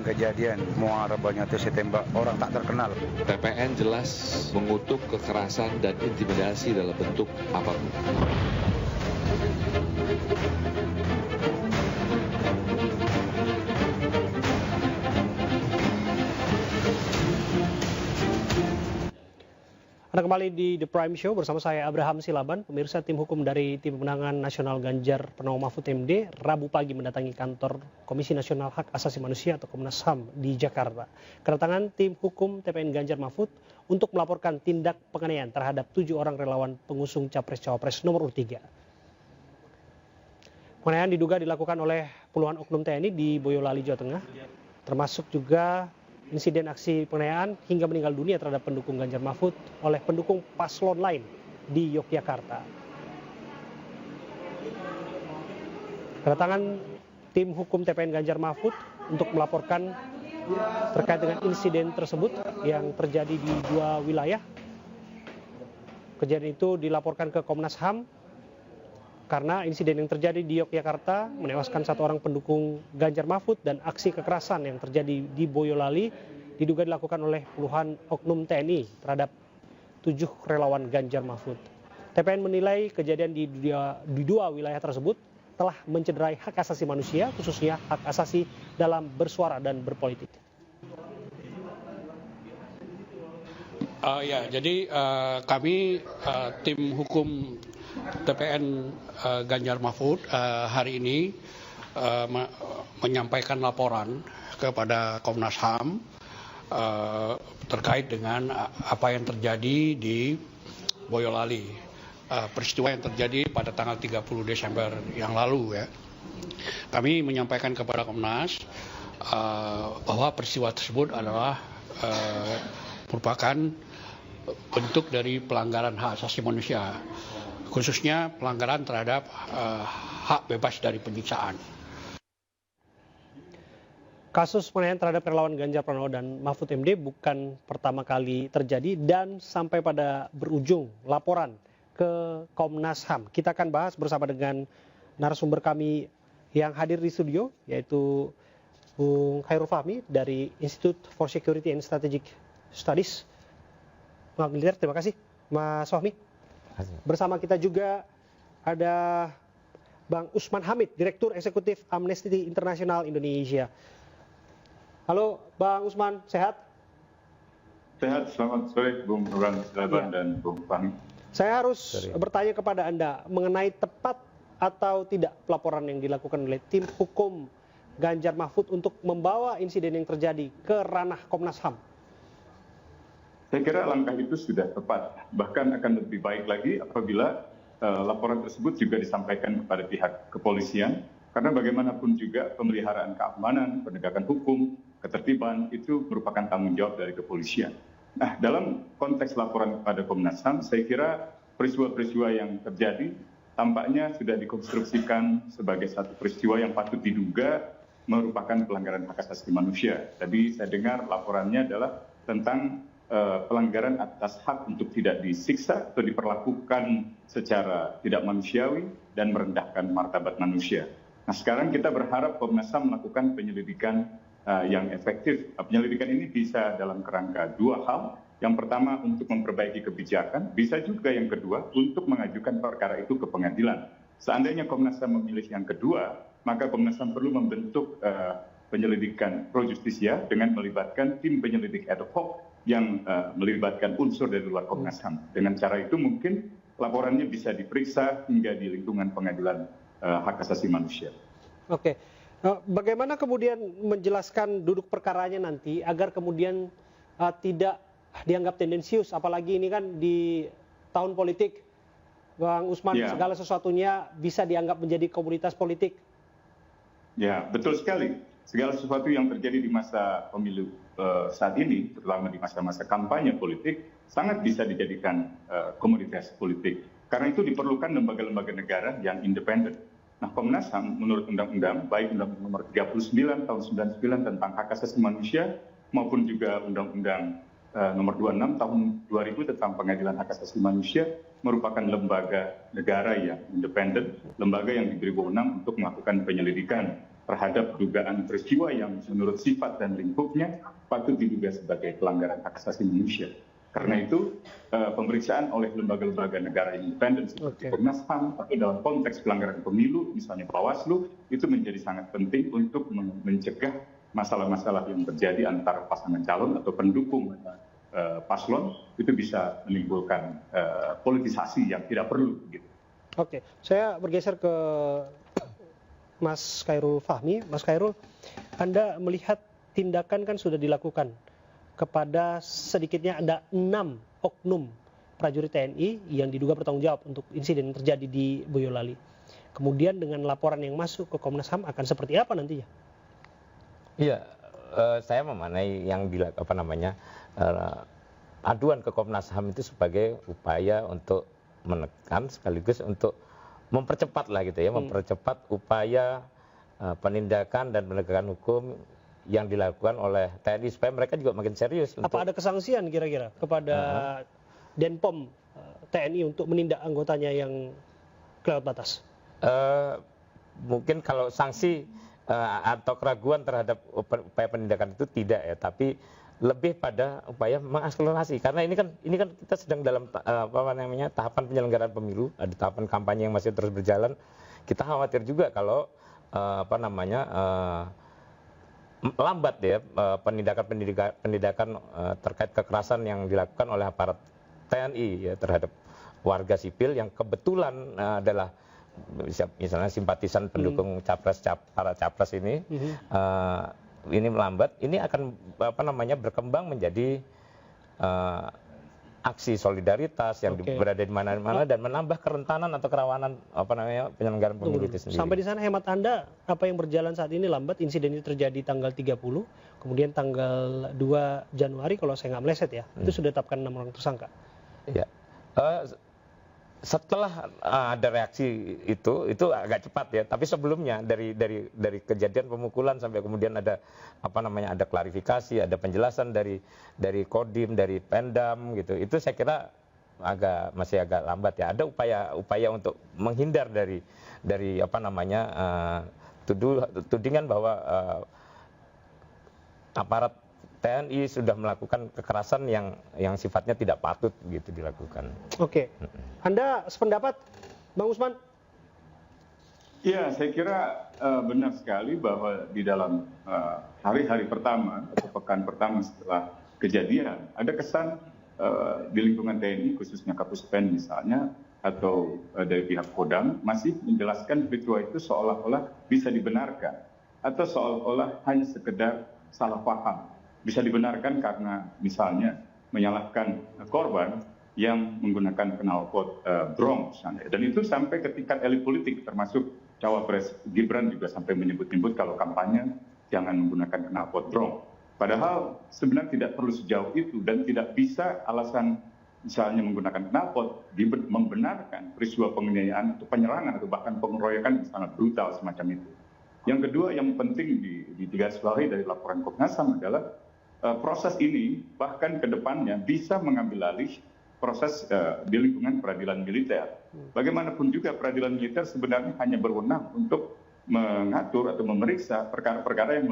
Kejadian, muarabahnya itu tembak orang tak terkenal. PPN jelas mengutuk kekerasan dan intimidasi dalam bentuk apapun. Anda kembali di The Prime Show bersama saya Abraham Silaban. Pemirsa, tim hukum dari Tim Pemenangan Nasional Ganjar Pranowo Mahfud MD Rabu pagi mendatangi kantor Komisi Nasional Hak Asasi Manusia atau Komnas HAM di Jakarta. Kedatangan tim hukum TPN Ganjar Mahfud untuk melaporkan tindak penganiayaan terhadap 7 orang relawan pengusung Capres-Cawapres nomor urut 3. Penganiayaan diduga dilakukan oleh puluhan oknum TNI di Boyolali, Jawa Tengah, termasuk juga insiden aksi penganiayaan hingga meninggal dunia terhadap pendukung Ganjar Mahfud oleh pendukung paslon lain di Yogyakarta. Kedatangan tim hukum TPN Ganjar Mahfud untuk melaporkan terkait dengan insiden tersebut yang terjadi di 2 wilayah. Kejadian itu dilaporkan ke Komnas HAM karena insiden yang terjadi di Yogyakarta menewaskan 1 orang pendukung Ganjar Mahfud dan aksi kekerasan yang terjadi di Boyolali diduga dilakukan oleh puluhan oknum TNI terhadap 7 relawan Ganjar Mahfud. TPN menilai kejadian di dua wilayah tersebut telah mencederai hak asasi manusia, khususnya hak asasi dalam bersuara dan berpolitik. Jadi kami tim hukum TPN Ganjar Mahfud hari ini menyampaikan laporan kepada Komnas HAM terkait dengan apa yang terjadi di Boyolali, peristiwa yang terjadi pada tanggal 30 Desember yang lalu ya. Kami menyampaikan kepada Komnas bahwa peristiwa tersebut adalah merupakan bentuk dari pelanggaran hak asasi manusia, khususnya pelanggaran terhadap hak bebas dari penyiksaan. Kasus penganiayaan terhadap relawan Ganjar Pranowo dan Mahfud MD bukan pertama kali terjadi dan sampai pada berujung laporan ke Komnas HAM. Kita akan bahas bersama dengan narasumber kami yang hadir di studio, yaitu Bung Khairul Fahmi dari Institute for Security and Strategic Studies. Terima kasih, Mas Fahmi. Bersama kita juga ada Bang Usman Hamid, Direktur Eksekutif Amnesty International Indonesia. Halo Bang Usman, sehat? Sehat, selamat sore Bung Nurwan Silaban dan Bung Fahmi. Saya harus bertanya kepada Anda mengenai tepat atau tidak pelaporan yang dilakukan oleh tim hukum Ganjar Mahfud untuk membawa insiden yang terjadi ke ranah Komnas HAM. Saya kira langkah itu sudah tepat, bahkan akan lebih baik lagi apabila laporan tersebut juga disampaikan kepada pihak kepolisian, karena bagaimanapun juga pemeliharaan keamanan, penegakan hukum, ketertiban itu merupakan tanggung jawab dari kepolisian. Nah, dalam konteks laporan kepada Komnas HAM, saya kira peristiwa-peristiwa yang terjadi tampaknya sudah dikonstruksikan sebagai satu peristiwa yang patut diduga merupakan pelanggaran hak asasi manusia. Tadi saya dengar laporannya adalah tentang pelanggaran atas hak untuk tidak disiksa atau diperlakukan secara tidak manusiawi dan merendahkan martabat manusia. Nah, sekarang kita berharap Komnas HAM melakukan penyelidikan yang efektif. Penyelidikan ini bisa dalam kerangka 2 hal. Yang pertama untuk memperbaiki kebijakan, bisa juga yang kedua untuk mengajukan perkara itu ke pengadilan. Seandainya Komnas HAM memilih yang kedua, maka Komnas HAM perlu membentuk penyelidikan pro justisia dengan melibatkan tim penyelidik ad hoc yang melibatkan unsur dari luar Komnas HAM. Dengan cara itu mungkin laporannya bisa diperiksa hingga di lingkungan pengadilan hak asasi manusia. Oke, bagaimana kemudian menjelaskan duduk perkaranya nanti agar kemudian tidak dianggap tendensius, apalagi ini kan di tahun politik, Bang Usman, segala sesuatunya bisa dianggap menjadi komoditas politik. Ya, betul sekali. Segala sesuatu yang terjadi di masa pemilu saat ini, terutama di masa-masa kampanye politik, sangat bisa dijadikan komoditas politik. Karena itu diperlukan lembaga-lembaga negara yang independen. Nah, Komnas HAM menurut Undang-Undang, baik Undang-Undang nomor 39 tahun 99 tentang hak asasi manusia, maupun juga Undang-Undang nomor 26 tahun 2000 tentang pengadilan hak asasi manusia, merupakan lembaga negara yang independen, lembaga yang diberi wewenang untuk melakukan penyelidikan terhadap dugaan peristiwa yang menurut sifat dan lingkupnya patut diduga sebagai pelanggaran hak asasi manusia. Karena itu pemeriksaan oleh lembaga-lembaga negara independen seperti Komnas HAM atau dalam konteks pelanggaran pemilu, misalnya Bawaslu, itu menjadi sangat penting untuk mencegah masalah-masalah yang terjadi antara pasangan calon atau pendukung paslon, itu bisa menimbulkan politisasi yang tidak perlu. Gitu. Oke, saya bergeser ke Mas Khairul Fahmi. Mas Khairul, Anda melihat tindakan kan sudah dilakukan kepada sedikitnya ada 6 oknum prajurit TNI yang diduga bertanggung jawab untuk insiden yang terjadi di Boyolali. Kemudian dengan laporan yang masuk ke Komnas HAM akan seperti apa nantinya? Iya, saya memaknai yang aduan ke Komnas HAM itu sebagai upaya untuk menekan sekaligus untuk mempercepat lah gitu ya, mempercepat upaya penindakan dan penegakan hukum yang dilakukan oleh TNI supaya mereka juga makin serius. Apa ada kesanksian kira-kira kepada Denpom TNI untuk menindak anggotanya yang kelewat batas? Mungkin kalau sanksi atau keraguan terhadap upaya penindakan itu tidak ya, tapi lebih pada upaya mengakselerasi karena ini kan kita sedang dalam tahapan penyelenggaraan pemilu, ada tahapan kampanye yang masih terus berjalan. Kita khawatir juga kalau lambat ya penindakan terkait kekerasan yang dilakukan oleh aparat TNI ya terhadap warga sipil yang kebetulan adalah misalnya simpatisan pendukung para capres ini. Ini melambat, ini akan berkembang menjadi aksi solidaritas yang berada di mana-mana dan menambah kerentanan atau kerawanan penyelenggaraan pemilu itu sendiri. Sampai di sana hemat Anda, apa yang berjalan saat ini lambat? Insiden itu terjadi tanggal 30, kemudian tanggal 2 Januari kalau saya nggak meleset ya, itu sudah ditetapkan 6 orang tersangka. Iya. Setelah ada reaksi itu agak cepat ya, tapi sebelumnya dari kejadian pemukulan sampai kemudian ada ada klarifikasi, ada penjelasan dari Kodim, dari Pendam gitu. Itu saya kira masih agak lambat ya. Ada upaya untuk menghindar dari tudingan bahwa aparat TNI sudah melakukan kekerasan yang sifatnya tidak patut gitu dilakukan. Oke. Anda sependapat, Bang Usman? Ya, saya kira benar sekali bahwa di dalam hari-hari pertama atau pekan pertama setelah kejadian, ada kesan di lingkungan TNI, khususnya Kapus Pen misalnya, atau dari pihak Kodam, masih menjelaskan peristiwa itu seolah-olah bisa dibenarkan, atau seolah-olah hanya sekedar salah paham. Bisa dibenarkan karena misalnya menyalahkan korban yang menggunakan knalpot brong misalnya. Dan itu sampai ke tingkat elit politik, termasuk Cawapres Gibran juga sampai menyebut-nyebut kalau kampanye jangan menggunakan knalpot brong. Padahal sebenarnya tidak perlu sejauh itu dan tidak bisa alasan misalnya menggunakan knalpot membenarkan peristiwa penganiayaan atau penyerangan atau bahkan pengeroyokan yang sangat brutal semacam itu. Yang kedua yang penting digarisbawahi dari laporan Komnas HAM adalah proses ini bahkan ke depannya bisa mengambil alih proses di lingkungan peradilan militer. Bagaimanapun juga peradilan militer sebenarnya hanya berwenang untuk mengatur atau memeriksa perkara-perkara yang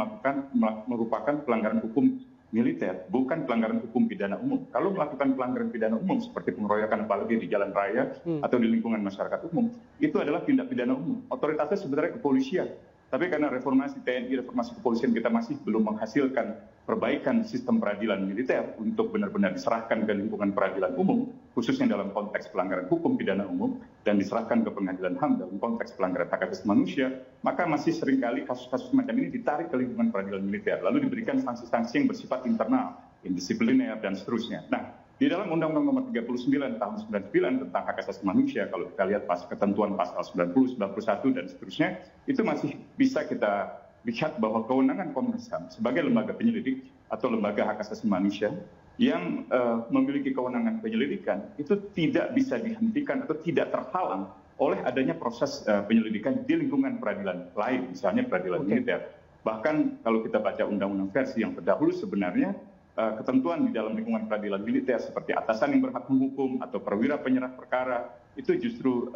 merupakan pelanggaran hukum militer, bukan pelanggaran hukum pidana umum. Kalau melakukan pelanggaran pidana umum seperti pengeroyokan apalagi di jalan raya atau di lingkungan masyarakat umum, itu adalah tindak pidana umum. Otoritasnya sebenarnya kepolisian. Tapi karena reformasi TNI, reformasi kepolisian kita masih belum menghasilkan perbaikan sistem peradilan militer untuk benar-benar diserahkan ke lingkungan peradilan umum, khususnya dalam konteks pelanggaran hukum pidana umum, dan diserahkan ke pengadilan HAM dalam konteks pelanggaran hak asasi manusia, maka masih seringkali kasus-kasus semacam ini ditarik ke lingkungan peradilan militer, lalu diberikan sanksi-sanksi yang bersifat internal, indisipliner, dan seterusnya. Nah, di dalam Undang-Undang Nomor 39 Tahun 99 tentang hak asasi manusia, kalau kita lihat ketentuan pasal 90, 91 dan seterusnya, itu masih bisa kita lihat bahwa kewenangan Komnas HAM sebagai lembaga penyelidik atau lembaga hak asasi manusia yang memiliki kewenangan penyelidikan itu tidak bisa dihentikan atau tidak terhalang oleh adanya proses penyelidikan di lingkungan peradilan lain, misalnya peradilan militer. Bahkan kalau kita baca undang-undang versi yang terdahulu sebenarnya ketentuan di dalam lingkungan peradilan militer seperti atasan yang berhak menghukum atau perwira penyerah perkara itu justru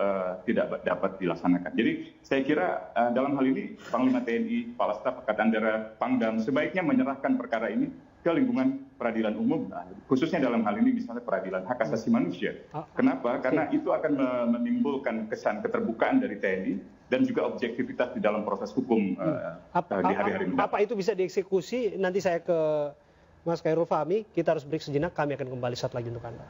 tidak dapat dilaksanakan. Jadi saya kira dalam hal ini Panglima TNI, Kepala Staf Angkatan Darat, Pangdam sebaiknya menyerahkan perkara ini ke lingkungan peradilan umum, khususnya dalam hal ini misalnya peradilan hak asasi manusia. Kenapa? Karena itu akan menimbulkan kesan keterbukaan dari TNI dan juga objektivitas di dalam proses hukum di hari-hari mendatang. Apa itu bisa dieksekusi? Nanti saya ke Mas Khairul Fahmi. Kita harus break sejenak. Kami akan kembali saat lagi untuk Anda.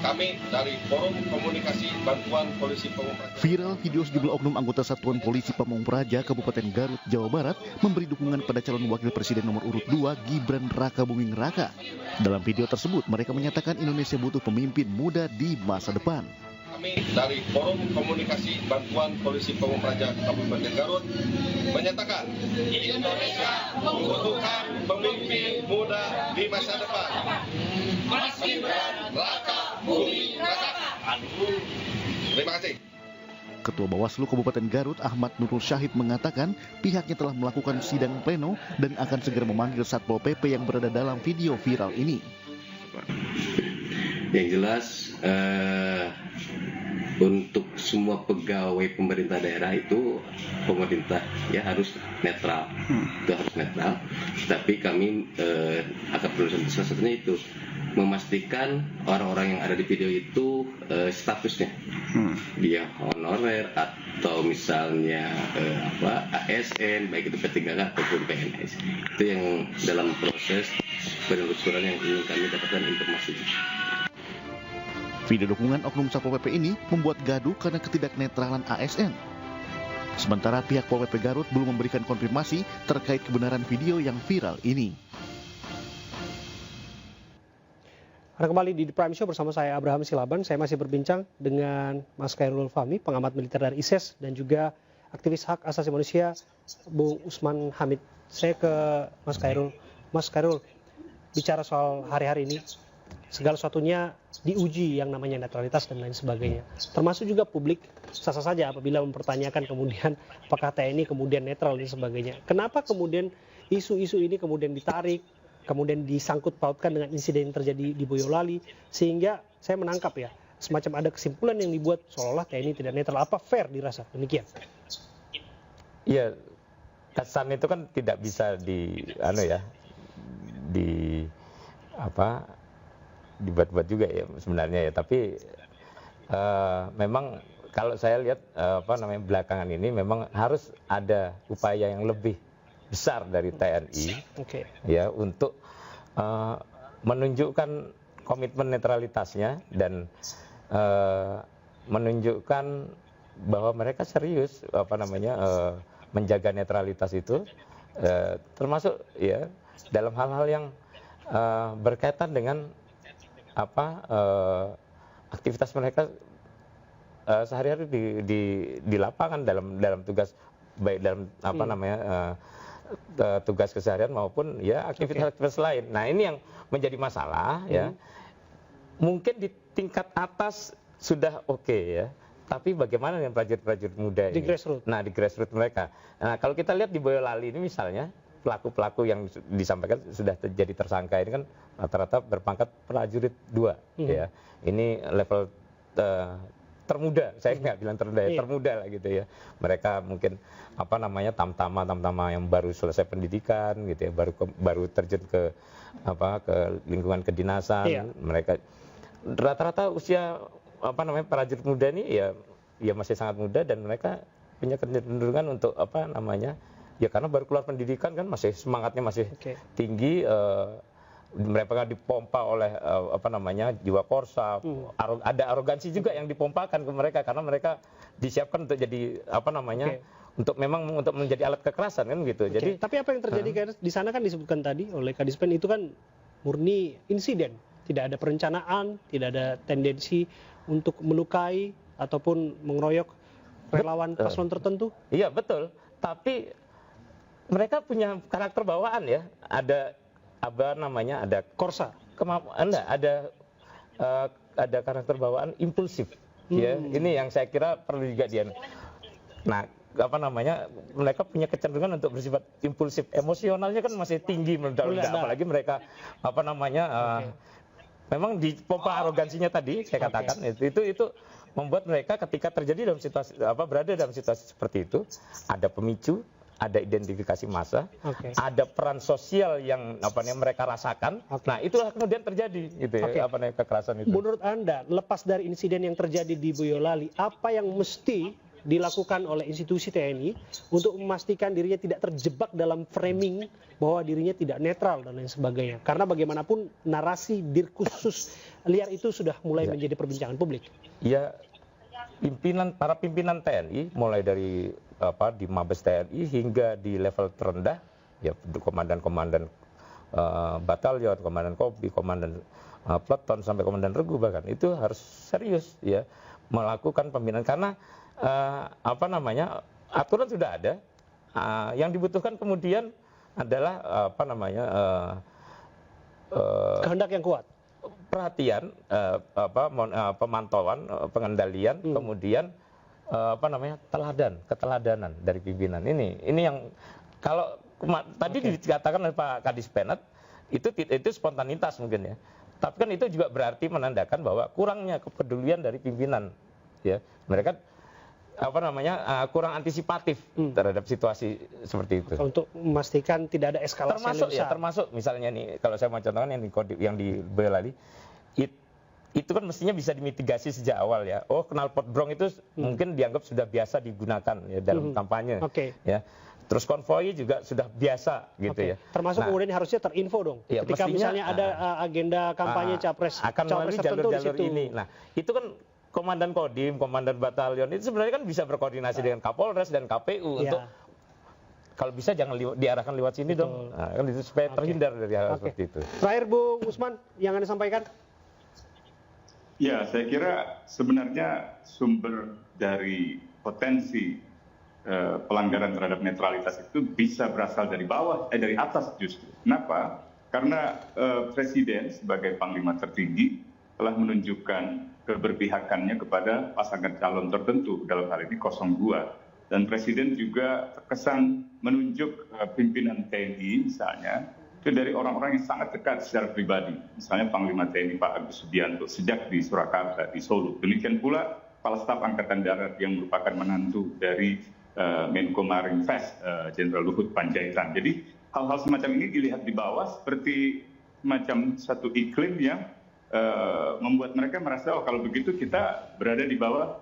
Kami dari Forum Komunikasi Bantuan Polisi Pamung Praja. Viral video sejumlah oknum anggota Satuan Polisi Pamung Praja Kabupaten Garut, Jawa Barat memberi dukungan pada calon wakil presiden nomor urut 2 Gibran Rakabuming Raka. Dalam video tersebut mereka menyatakan Indonesia butuh pemimpin muda di masa depan. Kami dari Forum Komunikasi Bantuan Polisi Pamung Praja Kabupaten Garut menyatakan Indonesia membutuhkan pemimpin muda di masa depan. Mas Gibran Rakabuming Raka. Terima kasih. Ketua Bawaslu Kabupaten Garut Ahmad Nurul Syahid mengatakan pihaknya telah melakukan sidang pleno dan akan segera memanggil Satpol PP yang berada dalam video viral ini. Yang jelas untuk semua pegawai pemerintah daerah itu pemerintah ya harus netral, itu harus netral. Tapi kami akan berusaha salah satunya itu memastikan orang-orang yang ada di video itu statusnya dia honorer atau misalnya ASN baik itu P3K ataupun PNS. Itu yang dalam proses penelusuran yang ingin kami dapatkan informasi. Video dukungan oknum Satpol PP ini membuat gaduh karena ketidaknetralan ASN. Sementara pihak Pol PP Garut belum memberikan konfirmasi terkait kebenaran video yang viral ini. Anda kembali di The Prime Show bersama saya Abraham Silaban. Saya masih berbincang dengan Mas Khairul Fahmi, pengamat militer dari ISES, dan juga aktivis hak asasi manusia Bung Usman Hamid. Saya ke Mas Khairul. Mas Khairul, bicara soal hari-hari ini, segala sesuatunya diuji yang namanya netralitas dan lain sebagainya. Termasuk juga publik sah-sah saja apabila mempertanyakan kemudian apakah TNI kemudian netral dan sebagainya. Kenapa kemudian isu-isu ini kemudian ditarik, kemudian disangkut pautkan dengan insiden yang terjadi di Boyolali, sehingga saya menangkap ya, semacam ada kesimpulan yang dibuat seolah-olah TNI tidak netral. Apa fair dirasa? Demikian. Iya, kesan itu kan tidak bisa dibuat-buat juga ya sebenarnya ya. Tapi memang kalau saya lihat belakangan ini memang harus ada upaya yang lebih besar dari TNI ya untuk menunjukkan komitmen netralitasnya dan menunjukkan bahwa mereka serius menjaga netralitas itu termasuk ya dalam hal-hal yang berkaitan dengan aktivitas mereka sehari-hari di lapangan dalam tugas baik dalam tugas keseharian maupun ya aktivitas lain. Nah, ini yang menjadi masalah ya. Mungkin di tingkat atas sudah oke ya. Tapi bagaimana dengan prajurit-prajurit muda ini? Nah, di grassroots mereka. Nah, kalau kita lihat di Boyolali ini misalnya, pelaku-pelaku yang disampaikan sudah jadi tersangka ini kan rata-rata berpangkat prajurit 2 ya. Ini level termuda, saya nggak bilang terendah, termuda lah gitu ya. Mereka mungkin tamtama yang baru selesai pendidikan gitu ya, baru terjun ke lingkungan kedinasan. Mereka rata-rata usia prajurit muda ini ya masih sangat muda dan mereka punya kecenderungan untuk ya karena baru keluar pendidikan kan masih semangatnya masih tinggi. Mereka dipompa oleh jiwa korsa, ada arogansi juga yang dipompakan ke mereka karena mereka disiapkan untuk jadi untuk menjadi alat kekerasan kan gitu. Jadi tapi apa yang terjadi di sana kan disebutkan tadi oleh Kadispen itu kan murni insiden, tidak ada perencanaan, tidak ada tendensi untuk melukai ataupun mengeroyok relawan paslon tertentu. Iya betul, tapi mereka punya karakter bawaan ya, ada ada korsa, ada karakter bawaan impulsif ya. Ini yang saya kira perlu juga dia. Nah, mereka punya kecenderungan untuk bersifat impulsif, emosionalnya kan masih tinggi meledak-ledak, apalagi mereka memang di pompa arogansinya tadi saya katakan itu membuat mereka ketika terjadi dalam situasi berada dalam situasi seperti itu, ada pemicu, ada identifikasi massa, ada peran sosial yang mereka rasakan. Nah, itulah kemudian terjadi gitu ya, kekerasan itu. Menurut Anda, lepas dari insiden yang terjadi di Boyolali, apa yang mesti dilakukan oleh institusi TNI untuk memastikan dirinya tidak terjebak dalam framing bahwa dirinya tidak netral dan lain sebagainya? Karena bagaimanapun narasi Dirkhusus liar itu sudah mulai menjadi perbincangan publik. Ya, para pimpinan TNI mulai dari di Mabes TNI hingga di level terendah, ya komandan-komandan batalion, komandan Kobi, komandan peleton sampai komandan regu bahkan itu harus serius ya melakukan pembinaan karena aturan sudah ada. Yang dibutuhkan kemudian adalah kehendak yang kuat, perhatian, pemantauan, pengendalian, kemudian keteladanan dari pimpinan. Ini yang kalau tadi dikatakan oleh Pak Kadis Penat itu spontanitas mungkin ya. Tapi kan itu juga berarti menandakan bahwa kurangnya kepedulian dari pimpinan ya. Mereka kurang antisipatif terhadap situasi seperti itu. Untuk memastikan tidak ada eskalasi termasuk misalnya nih kalau saya mau contohkan yang di Boyolali itu kan mestinya bisa dimitigasi sejak awal ya. Oh, knalpot brong itu mungkin dianggap sudah biasa digunakan ya dalam kampanye. Ya. Terus konvoi juga sudah biasa gitu ya. Termasuk kemudian harusnya terinfo dong. Ya, ketika misalnya ada agenda kampanye capres melalui tertentu jalur-jalur ini. Nah, itu kan komandan Kodim, komandan batalion itu sebenarnya kan bisa berkoordinasi dengan Kapolres dan KPU untuk kalau bisa jangan diarahkan lewat sini dong. Nah, kan itu supaya terhindar dari hal seperti itu. Terakhir Bung Usman yang Anda sampaikan. Ya, saya kira sebenarnya sumber dari potensi pelanggaran terhadap netralitas itu bisa berasal dari bawah, dari atas justru. Kenapa? Karena Presiden sebagai Panglima tertinggi telah menunjukkan keberpihakannya kepada pasangan calon tertentu, dalam hal ini 02. Dan Presiden juga terkesan menunjuk pimpinan TNI misalnya, itu dari orang-orang yang sangat dekat secara pribadi. Misalnya Panglima TNI Pak Agus Subianto sejak di Surakarta, di Solo. Demikian pula Kepala Staf Angkatan Darat yang merupakan menantu dari Menko Marinvest, Jenderal Luhut Panjaitan. Jadi hal-hal semacam ini dilihat di bawah seperti semacam satu iklim yang membuat mereka merasa kalau begitu kita berada di bawah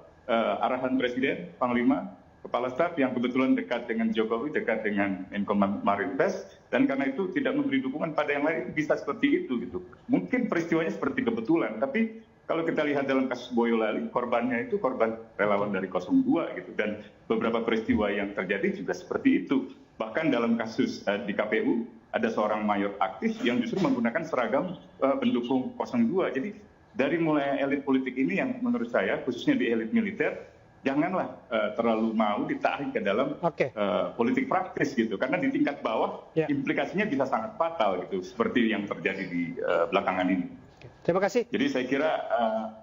arahan Presiden, Panglima, Kepala Staf yang kebetulan dekat dengan Jokowi, dekat dengan Menko Marinvest, dan karena itu tidak memberi dukungan pada yang lain, bisa seperti itu gitu. Mungkin peristiwanya seperti kebetulan, tapi kalau kita lihat dalam kasus Boyolali, korbannya itu korban relawan dari 02 gitu, dan beberapa peristiwa yang terjadi juga seperti itu. Bahkan dalam kasus di KPU ada seorang mayor aktif yang justru menggunakan seragam pendukung 02. Jadi dari mulai elit politik ini yang menurut saya khususnya di elit militer janganlah terlalu mau ditarik ke dalam politik praktis gitu, karena di tingkat bawah implikasinya bisa sangat fatal gitu, seperti yang terjadi di belakangan ini. Terima kasih. Jadi saya kira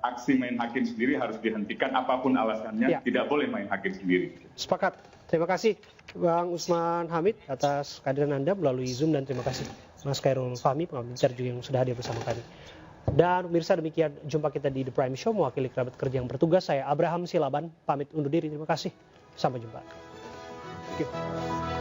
aksi main hakim sendiri harus dihentikan apapun alasannya, tidak boleh main hakim sendiri. Sepakat. Terima kasih Bang Usman Hamid atas kehadiran Anda melalui Zoom, dan terima kasih Mas Khairul Fahmi, pengamat juga yang sudah hadir bersama kami. Dan pemirsa, demikian jumpa kita di The Prime Show, mewakili kerabat kerja yang bertugas, saya Abraham Silaban, pamit undur diri, terima kasih, sampai jumpa. Thank you.